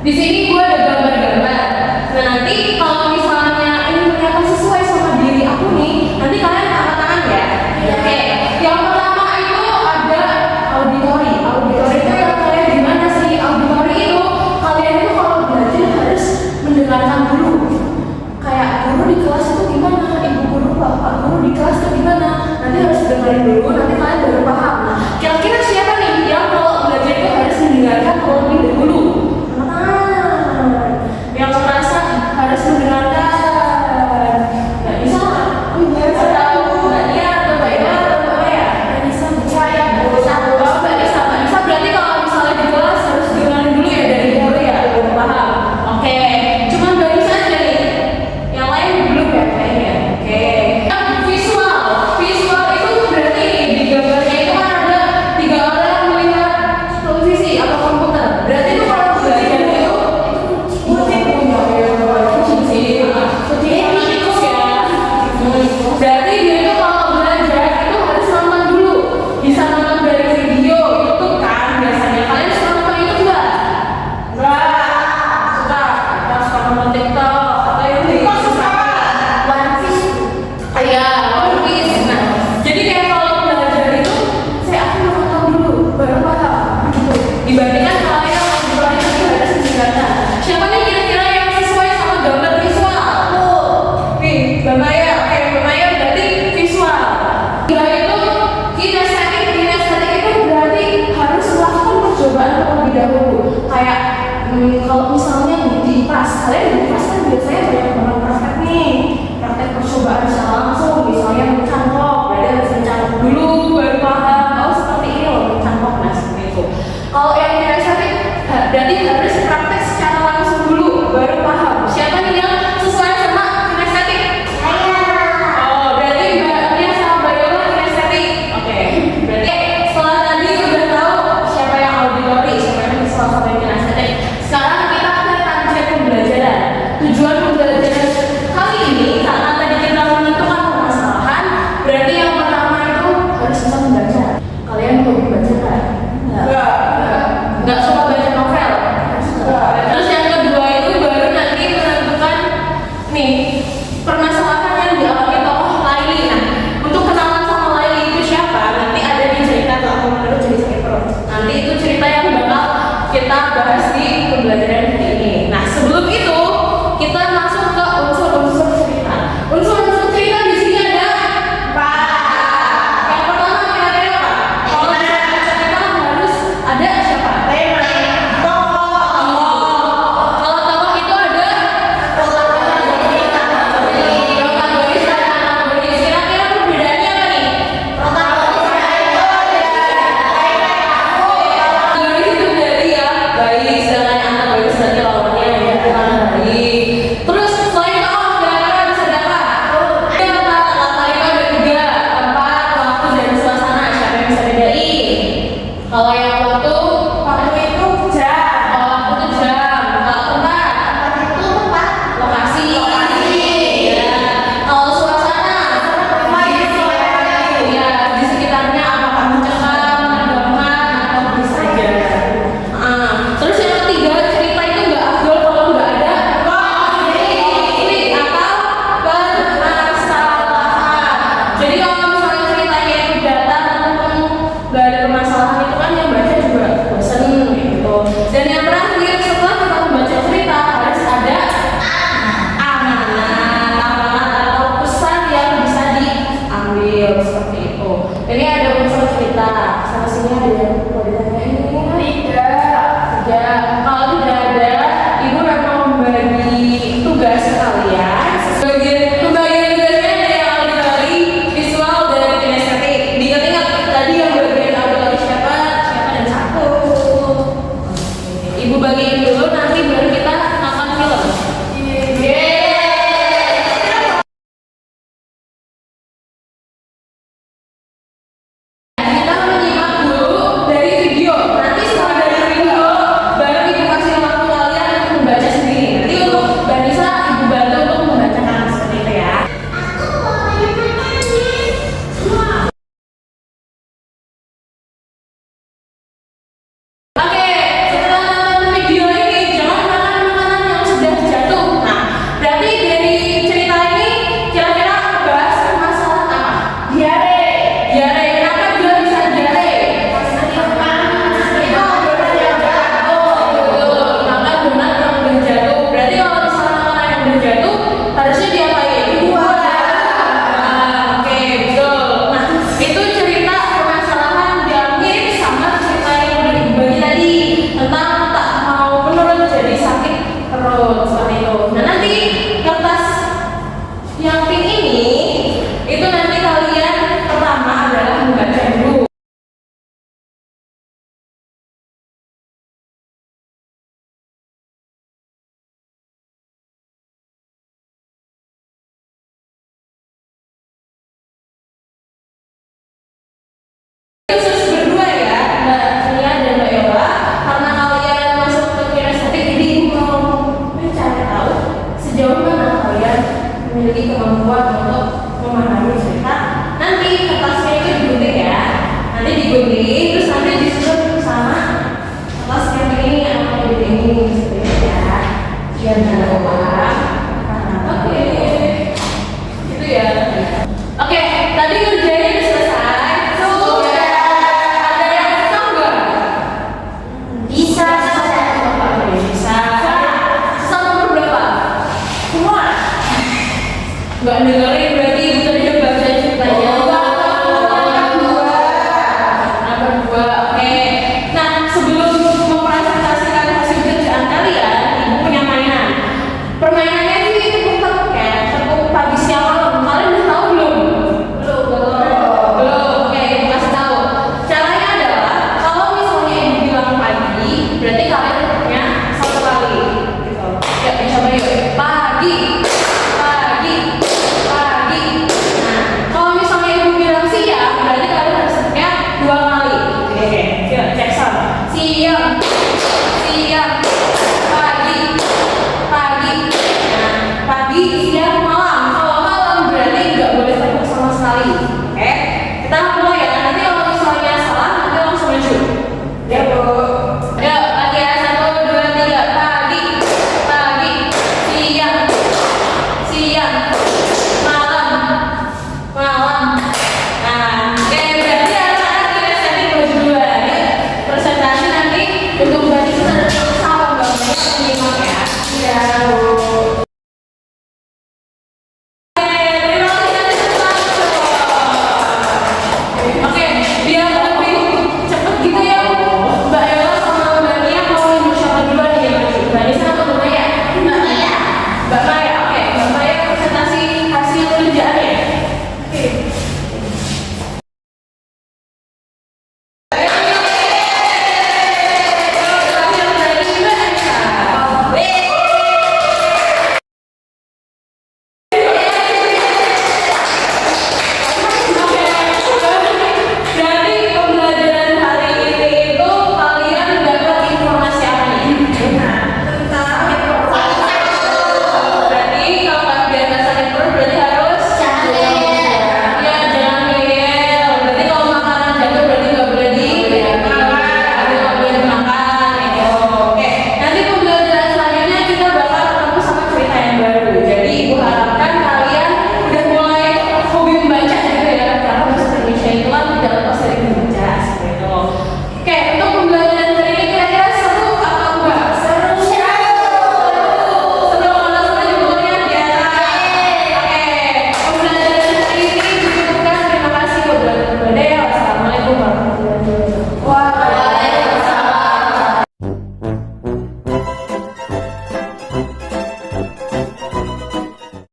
Di sini gue ada gambar-gambar. Nah nanti kalau misalnya ini ternyata sesuai sama diri aku nih, nanti kalian angkat tangan ya. Oke. Yang pertama itu ada auditori. Auditori itu kalian gimana sih? Auditori itu kalian itu kalau belajar harus mendengarkan dulu. Kayak guru di kelas itu gimana? Ibu guru, bapak guru di kelas itu gimana? Nanti harus dengerin dulu. Nanti kalian baru paham. Nah, kira-kira siapa nih yang kalau belajar itu harus mendengarkan terlebih dahulu? Yang merasa harus mendengarkan. Nggak bisa nggak? Atau Mbak Nia atau Mbak Ella atau Mbak Maya? Nggak bisa. Saya Mbak Bisa. Mbak Bisa berarti kalau misalnya di kelas harus dengerin dulu ya dari guru ya, baru paham. Oke. Cuma Mbak Bisa aja nih. Yang lain belum ya kayaknya. Oke. Visual. Visual itu berarti di gambarnya itu kan ada 3 orang melihat televisi atau komputer. Berarti itu kalau belajar itu berarti dia itu kalau belajar itu harus nonton dulu. Bisa nonton dari video YouTube kan biasanya. Kalian suka nonton YouTube nggak? Nggak. Suka. Kita suka nonton TikTok atau yang TikTok suka One Piece. Iya, One Piece. Nah, jadi kayak kalau belajar itu saya akan nonton dulu baru paham gitu. Dibandingkan kalian yang itu harus mendengarkan. Siapa nih kira-kira yang sesuai sama gambar visual? Aku. Nih, Mbak Maya. Oke, Mbak Maya berarti visual. Dia itu kinestetik. Kinestetik itu berarti harus melakukan percobaan terlebih dahulu. Kayak kalau misalnya di kelas, kalian di kelas kan biasanya banyak banget praktek nih. Praktek percobaan secara langsung, misalnya mencantok. Berarti harus mencantok dulu baru paham. Oh seperti ini loh mencantok, nah seperti itu. Kalau yang kinestetik berarti harus praktek secara langsung dulu baru paham. Siapa nih yang sesuai sama kinestetik? Oh, berarti Mbak Nia sama Mbak Yola kinestetik. Oke. Berarti setelah tadi udah tahu siapa yang auditori, siapa yang visual, siapa yang kinestetik. Sekarang kita akan target pembelajaran. Tujuan pembelajaran kali ini karena tadi kita menentukan permasalahan, berarti yang pertama itu harus bisa membaca. Kalian hobi baca kan? Nggak suka baca novel. Terus yang kedua itu baru nanti menentukan nih permasalahan yang dialami tokoh Laili. Nah, untuk kenalan sama Laili itu siapa? Nanti ada di cerita tuh aku menurut jadi sakit perut. Nanti itu cerita yang bakal kita bahas di pembelajaran hari ini. Nah, sebelum itu kita masuk ke unsur-unsur cerita. Unsur-unsur cerita di sini ada 4. Yang pertama kira-kira apa? Kalau cerita harus ada siapa? Kalau tokoh itu ada protagonis dan antagonis. Kira-kira perbedaannya apa nih? Protagonis itu berarti ya baik, sedangkan antagonis berarti lawannya ya bukan baik. Terus selain tokoh kira-kira ada siapa? Latar itu ada 3, tempat, waktu dan suasana. Siapa yang bisa bedain? Kalau yang waktu